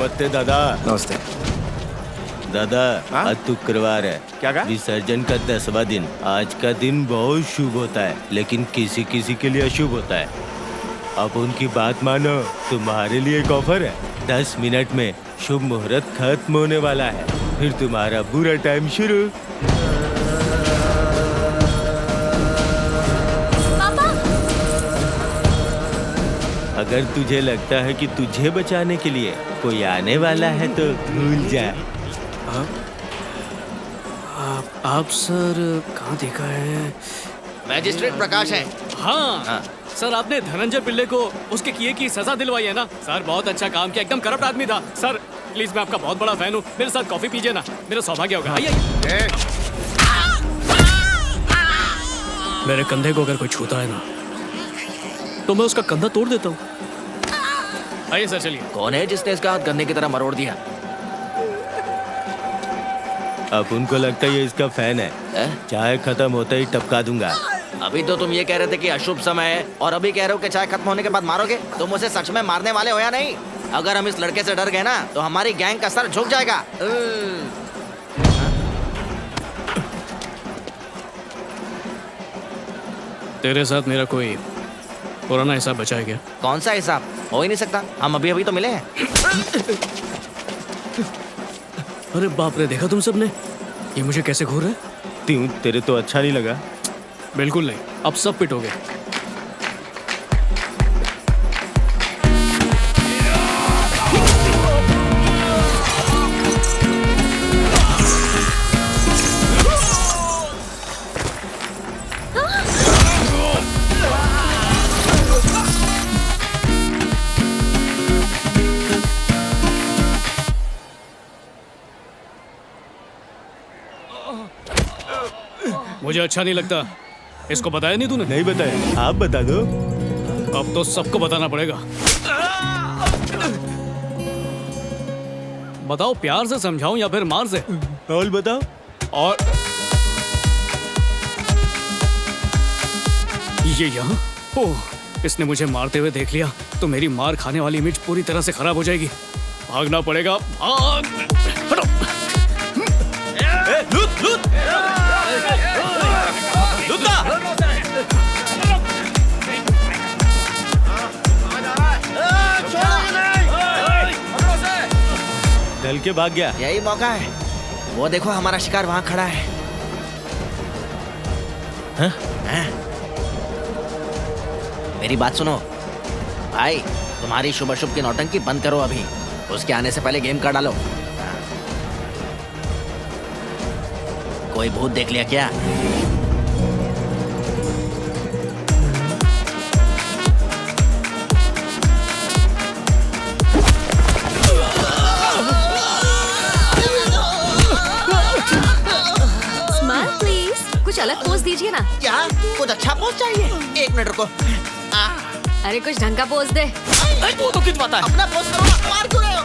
नमस्ते दादा। नमस्ते दादा हाँ? आज शुक्रवार है। क्या कहा? विसर्जन का 10वां दिन। आज का दिन बहुत शुभ होता है, लेकिन किसी किसी के लिए अशुभ होता है। अब उनकी बात मानो, तुम्हारे लिए एक ऑफर है। 10 मिनट में शुभ मुहूर्त खत्म होने वाला है, फिर तुम्हारा बुरा टाइम शुरू। अगर तुझे लगता है कि तुझे बचाने के लिए कोई आने वाला है तो भूल जा। आप सर कहाँ देखा है? मैजिस्ट्रेट प्रकाश है। हाँ सर, आपने धनंजय पिल्ले को उसके किए की सजा दिलवाई है ना सर? बहुत अच्छा काम किया, एकदम करप्ट आदमी था सर। प्लीज, मैं आपका बहुत बड़ा फैन हूँ, मेरे साथ कॉफी पीजिए ना, मेरा सौभाग्य होगा। आइए। मेरे कंधे को अगर कोई छूता है ना तो मैं उसका कंधा तोड़ देता हूँ। आइए सर, चलिए। कौन है जिसने इसका हाथ गन्ने की तरह मरोड़ दिया? अब उनको लगता है ये इसका फैन है। चाय खत्म होते ही टपका दूंगा। अभी तो तुम ये कह रहे थे कि अशुभ समय है, और अभी कह रहे हो कि चाय खत्म होने के बाद मारोगे। तुम उसे सच में मारने वाले हो या नहीं? अगर हम इस लड़के से डर गए ना तो हमारी गैंग का सर झुक जाएगा। तेरे साथ मेरा कोई पुराना हिसाब बचा है क्या? कौन सा हिसाब? हो ही नहीं सकता, हम अभी अभी तो मिले हैं। अरे बाप रे, देखा तुम सबने ये मुझे कैसे घूर है? क्यों, तेरे तो अच्छा नहीं लगा? बिल्कुल नहीं, अब सब पिटोगे। मुझे अच्छा नहीं लगता। इसको बताया नहीं तूने? नहीं बताया, आप बता दो। अब तो सबको बताना पड़ेगा। बताओ, प्यार से समझाऊं या फिर मार से? और बताओ। और ये यहाँ? ओह, इसने मुझे मारते हुए देख लिया तो मेरी मार खाने वाली इमेज पूरी तरह से खराब हो जाएगी। भागना पड़ेगा, भाग! हटो! लूट, लूट! ढल के भाग गया। यही मौका है। वो देखो, हमारा शिकार वहाँ खड़ा है। हाँ? मेरी बात सुनो भाई, तुम्हारी शुभ अशुभ की नौटंकी बंद करो अभी। उसके आने से पहले गेम का डालो। कोई भूत देख लिया क्या? कुछ अलग पोज दीजिए ना। क्या कुछ अच्छा पोज चाहिए? 1 मिनट रुको। अरे कुछ ढंग का पोज दे। वो तो खिंचवाता है। अपना पोज करो ना, मार क्यों रहे हो?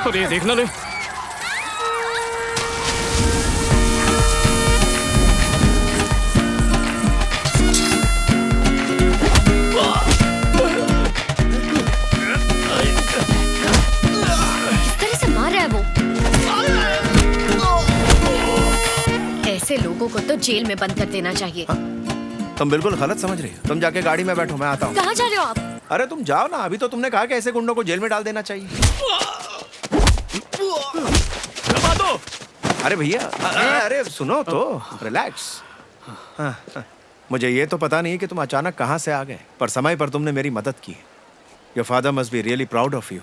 अरे देखना ले। किस तरह से मार रहा है वो? ऐसे लोगों को तो जेल में बंद कर देना चाहिए। तुम बिल्कुल गलत समझ रही हो। तुम जाके गाड़ी में बैठो, मैं आता हूँ। कहाँ जा रहे हो आप? अरे तुम जाओ ना, अभी तो तुमने कहा कि ऐसे गुंडों को जेल में डाल देना चाहिए। दबा दो। अरे भैया, अरे सुनो तो, रिलैक्स। मुझे ये तो पता नहीं कि तुम अचानक कहाँ से आ गए, पर समय पर तुमने मेरी मदद की। Your father must be really proud of you.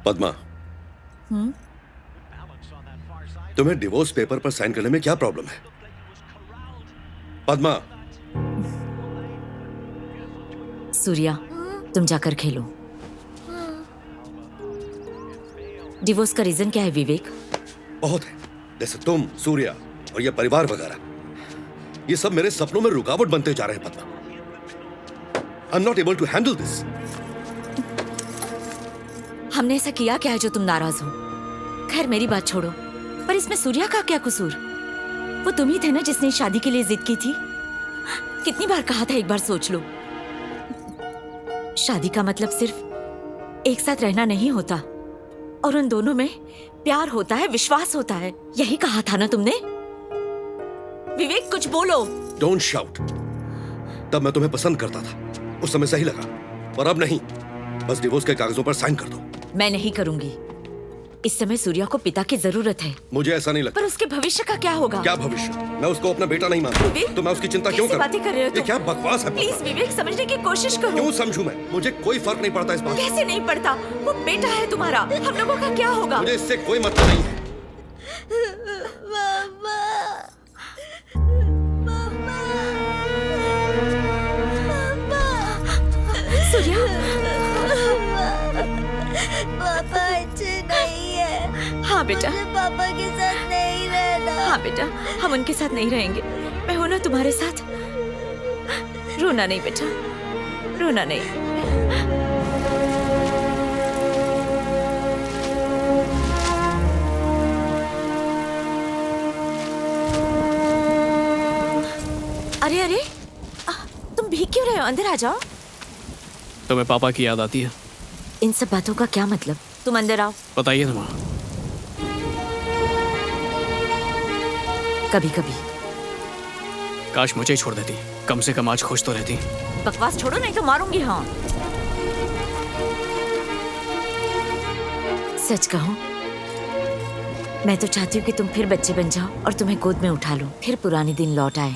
Padma, तुम्हें डिवोर्स पेपर पर साइन करने में क्या प्रॉब्लम है? पद्मा, सूर्या, तुम जाकर खेलो। डिवोर्स का रीजन क्या है विवेक? बहुत है, जैसे तुम, सूर्या और ये परिवार वगैरह। ये सब मेरे सपनों में रुकावट बनते जा रहे हैं Padma. I am not able to handle this. हमने ऐसा किया क्या है जो तुम नाराज हो? खैर मेरी बात छोड़ो, पर इसमें सूर्या का क्या कसूर? वो तुम ही थे ना जिसने शादी के लिए जिद की थी। कितनी बार कहा था एक बार सोच लो। शादी का मतलब सिर्फ एक साथ रहना नहीं होता, और उन दोनों में प्यार होता है, विश्वास होता है। यही कहा था ना तुमने? विवेक कुछ बोलो। Don't shout. तब मैं तुम्हें पसंद करता था, उस समय सही लगा, और अब नहीं। बस डिवोर्स के कागजों पर साइन कर दो। मैं नहीं करूंगी। इस समय सूर्या को पिता की जरूरत है। मुझे ऐसा नहीं लगता। पर उसके भविष्य का क्या होगा? क्या भविष्य? मैं उसको अपना बेटा नहीं मानता। विवेक, तो मैं उसकी चिंता क्यों कैसी करूं? बातें कर रहे हो ये तुम? क्या बकवास है? प्लीज विवेक, समझने की कोशिश करो। क्यों समझूं मैं? मुझे कोई फर्क नहीं पड़ता इस बात से। कैसे नहीं पड़ता? वो बेटा है तुम्हारा। हम लोगों का क्या होगा? मुझे इससे कोई मतलब नहीं है। सूर्या, पापा अच्छे नहीं है। हाँ बेटा, मुझे पापा के साथ नहीं रहना। हाँ बेटा, हम उनके साथ नहीं रहेंगे। मैं हूं ना तुम्हारे साथ। रोना नहीं बेटा, रोना नहीं। अरे अरे, तुम भीग क्यों रहे हो? अंदर आ जाओ। तुम्हें पापा की याद आती है? इन सब बातों का क्या मतलब? तुम अंदर आओ। बताइए ना माँ। कभी कभी काश मुझे ही छोड़ देती, कम से कम आज खुश तो रहती। बकवास छोड़ो, नहीं तो मारूंगी। हाँ, सच कहो, मैं तो चाहती हूँ कि तुम फिर बच्चे बन जाओ और तुम्हें गोद में उठा लो, फिर पुराने दिन लौट आए।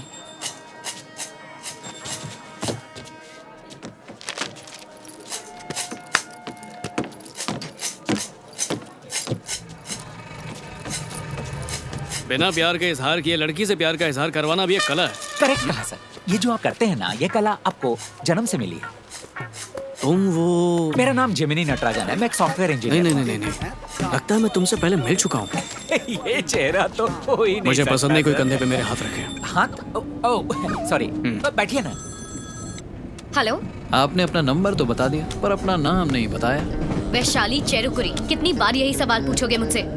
बिना प्यार के इजहार किए लड़की से प्यार का इजहार करवाना भी एक कला है। करेक्ट कहा सर। ये जो आप करते हैं ना, ये कला आपको जन्म से मिली है। तुम वो... मेरा नाम जेमिनी नटराजन है। मैं एक सॉफ्टवेयर इंजीनियर। नहीं। लगता है मैं तुमसे पहले मिल चुका हूँ। ये चेहरा तो हो ही नहीं मुझे सकता, पसंद नहीं कोई सर। कंधे पे मेरे हाथ रखे। हाथ? Oh sorry. बैठिए ना। हेलो, आपने अपना नंबर तो बता दिया, पर अपना नाम नहीं बताया। वैशाली चेरुकुरी। कितनी बार यही सवाल पूछोगे मुझसे?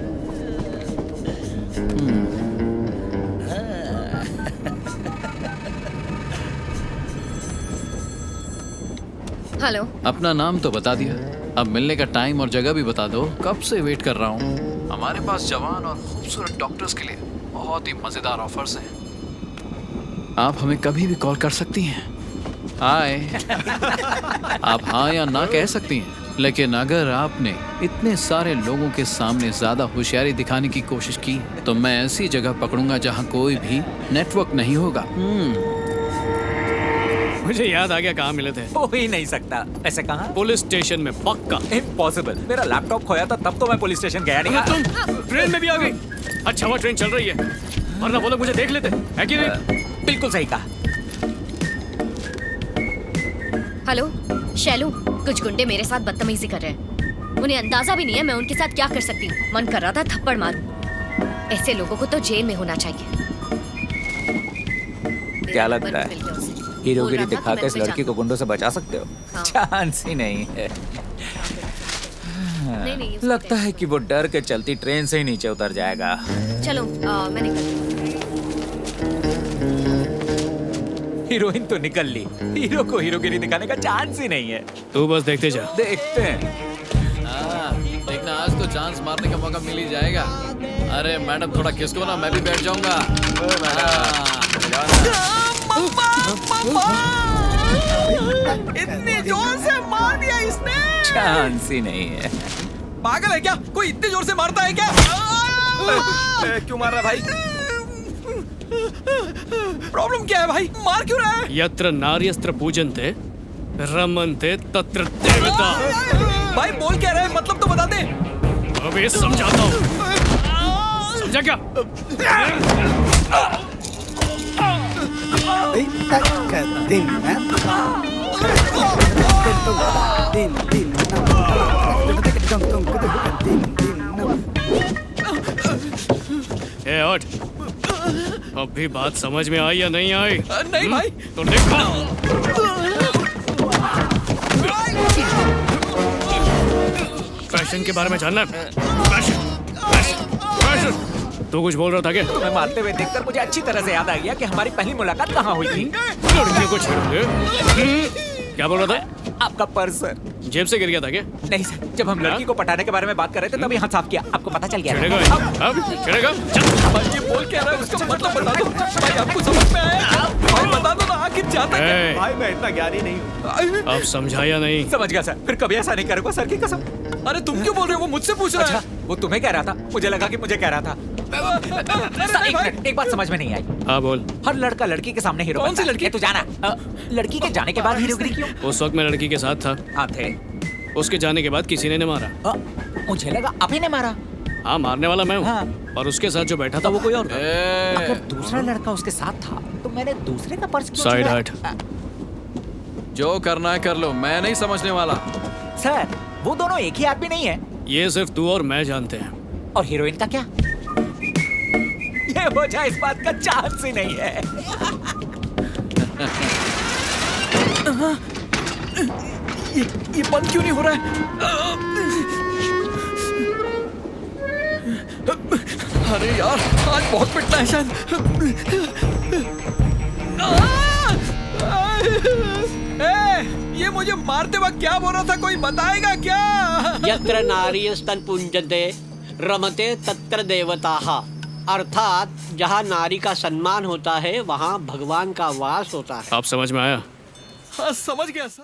हेलो, अपना नाम तो बता दिया, अब मिलने का टाइम और जगह भी बता दो। कब से वेट कर रहा हूँ। हमारे पास जवान और खूबसूरत डॉक्टर्स के लिए बहुत ही मजेदार ऑफर्स हैं। आप हमें कभी भी कॉल कर सकती हैं। हाय। आप हाँ या ना कह सकती हैं, लेकिन अगर आपने इतने सारे लोगों के सामने ज्यादा होशियारी दिखाने की कोशिश की तो मैं ऐसी जगह पकड़ूंगा जहाँ कोई भी नेटवर्क नहीं होगा। मुझे याद आ गया कहाँ मिले थे। हो ही नहीं सकता। ऐसे कहाँ? पुलिस स्टेशन में, पक्का। इम्पॉसिबल। मेरा लैपटॉप खोया था तब तो मैं पुलिस स्टेशन गया नहीं। तुम ट्रेन में भी आ गई? अच्छा हुआ ट्रेन चल रही है, वरना वो लोग मुझे देख लेते, है कि नहीं? बिल्कुल सही कहा। हेलो शैलू, कुछ गुंडे मेरे साथ बदतमीजी कर रहे हैं। उन्हें अंदाजा भी नहीं है मैं उनके साथ क्या कर सकती हूँ। मन कर रहा था थप्पड़ मारूं। ऐसे लोगों को तो जेल में होना चाहिए। क्या लगता है हीरोगिरी दिखा के इस लड़की को गुंडों से बचा सकते हो? हाँ। चांस ही नहीं है। नहीं, लगता है कि वो डर के चलती ट्रेन से ही नीचे उतर जाएगा। चलो मैं निकलती हूँ। हीरोइन तो निकल ली, हीरो को हीरोगिरी दिखाने का चांस ही नहीं है। तू बस देखते जा। देखते हैं। देखना, आज तो चांस मारने का मौका मिल ही जाएगा। अरे मैडम थोड़ा खिसको ना, मैं भी बैठ जाऊंगा। इतनी जोर से मार दिया इसने। चांस ही नहीं है। पागल है क्या? कोई इतनी जोर से मारता है क्या? क्यों मार रहा भाई? प्रॉब्लम क्या है भाई? मार क्यों रहा है? यत्र नार्यस्त्र पूजन्ते रमन्ते तत्र देवता। भाई बोल क्या रहा है? मतलब तो बता दे। अबे समझाता हूँ, समझा क्या? ए हट, अब भी बात समझ में आई या नहीं आई? नहीं भाई। तो देखो। फैशन के बारे में जानना है? फैशन। तू कुछ बोल रहा था क्या? तुम्हें मारते हुए देखकर मुझे अच्छी तरह से याद आ गया कि हमारी पहली मुलाकात कहाँ हुई थी। लड़कियों को छेड़ दे। क्या बोल रहा था? आपका पर्स सर। जेब से गिर गया था क्या? नहीं सर, जब हम लड़की को पटाने के बारे में बात कर रहे थे तभी हाथ साफ किया, आपको पता चल गया। छेड़ेगा? अब छेड़ेगा? भाई ये बोल क्या रहा है उसका मतलब बता दो। भाई आपको समझ में आया? भाई बता दो ना आखिर चाहता क्या? ए, भाई मैं इतना ज्ञानी नहीं हूँ। अब समझाया नहीं? समझ गया सर, फिर कभी ऐसा नहीं करूँगा सर की कसम। अरे तुम क्यों बोल रहे हो? वो मुझसे पूछ रहा अच्छा, है। वो तुम्हें कह रहा था, मुझे लगा कि मुझे कह रहा था। सर, एक मिनट, एक बात समझ में नहीं आई। हाँ बोल। हर लड़का लड़की के सामने हीरो कौन बनता सी है। लड़की? ये तू जाना। लड़की के जाने के बाद हीरोगिरी क्यों? उस वक्त मैं लड़की के साथ था, हाँ थे। उसके जाने के बाद किसी ने मारा। मुझे लगा आप ही ने मारा। हाँ, मारने वाला मैं हूँ। हाँ। और उसके साथ जो बैठा था वो कोई और था। अगर दूसरा लड़का उसके साथ था तो मैंने दूसरे का पर्स क्यों साइड छुआ? हट। जो करना है कर लो, मैं नहीं समझने वाला। सर, वो दोनों एक ही आदमी नहीं है। ये सिर्फ तू और मैं जानते हैं। और हीरोइन का क्या? ये वजह इस बात का चांस ही नहीं है। ये बंद क्यों नहीं हो रहा है? अरे यार आज बहुत पिटना है शायद। ये मुझे मारते वक्त क्या बोल रहा था, कोई बताएगा क्या? यत्र नारीस्तन पुंजते रमते तत्र देवताः, अर्थात जहाँ नारी का सम्मान होता है वहाँ भगवान का वास होता है। आप समझ में आया? हाँ समझ गया सर।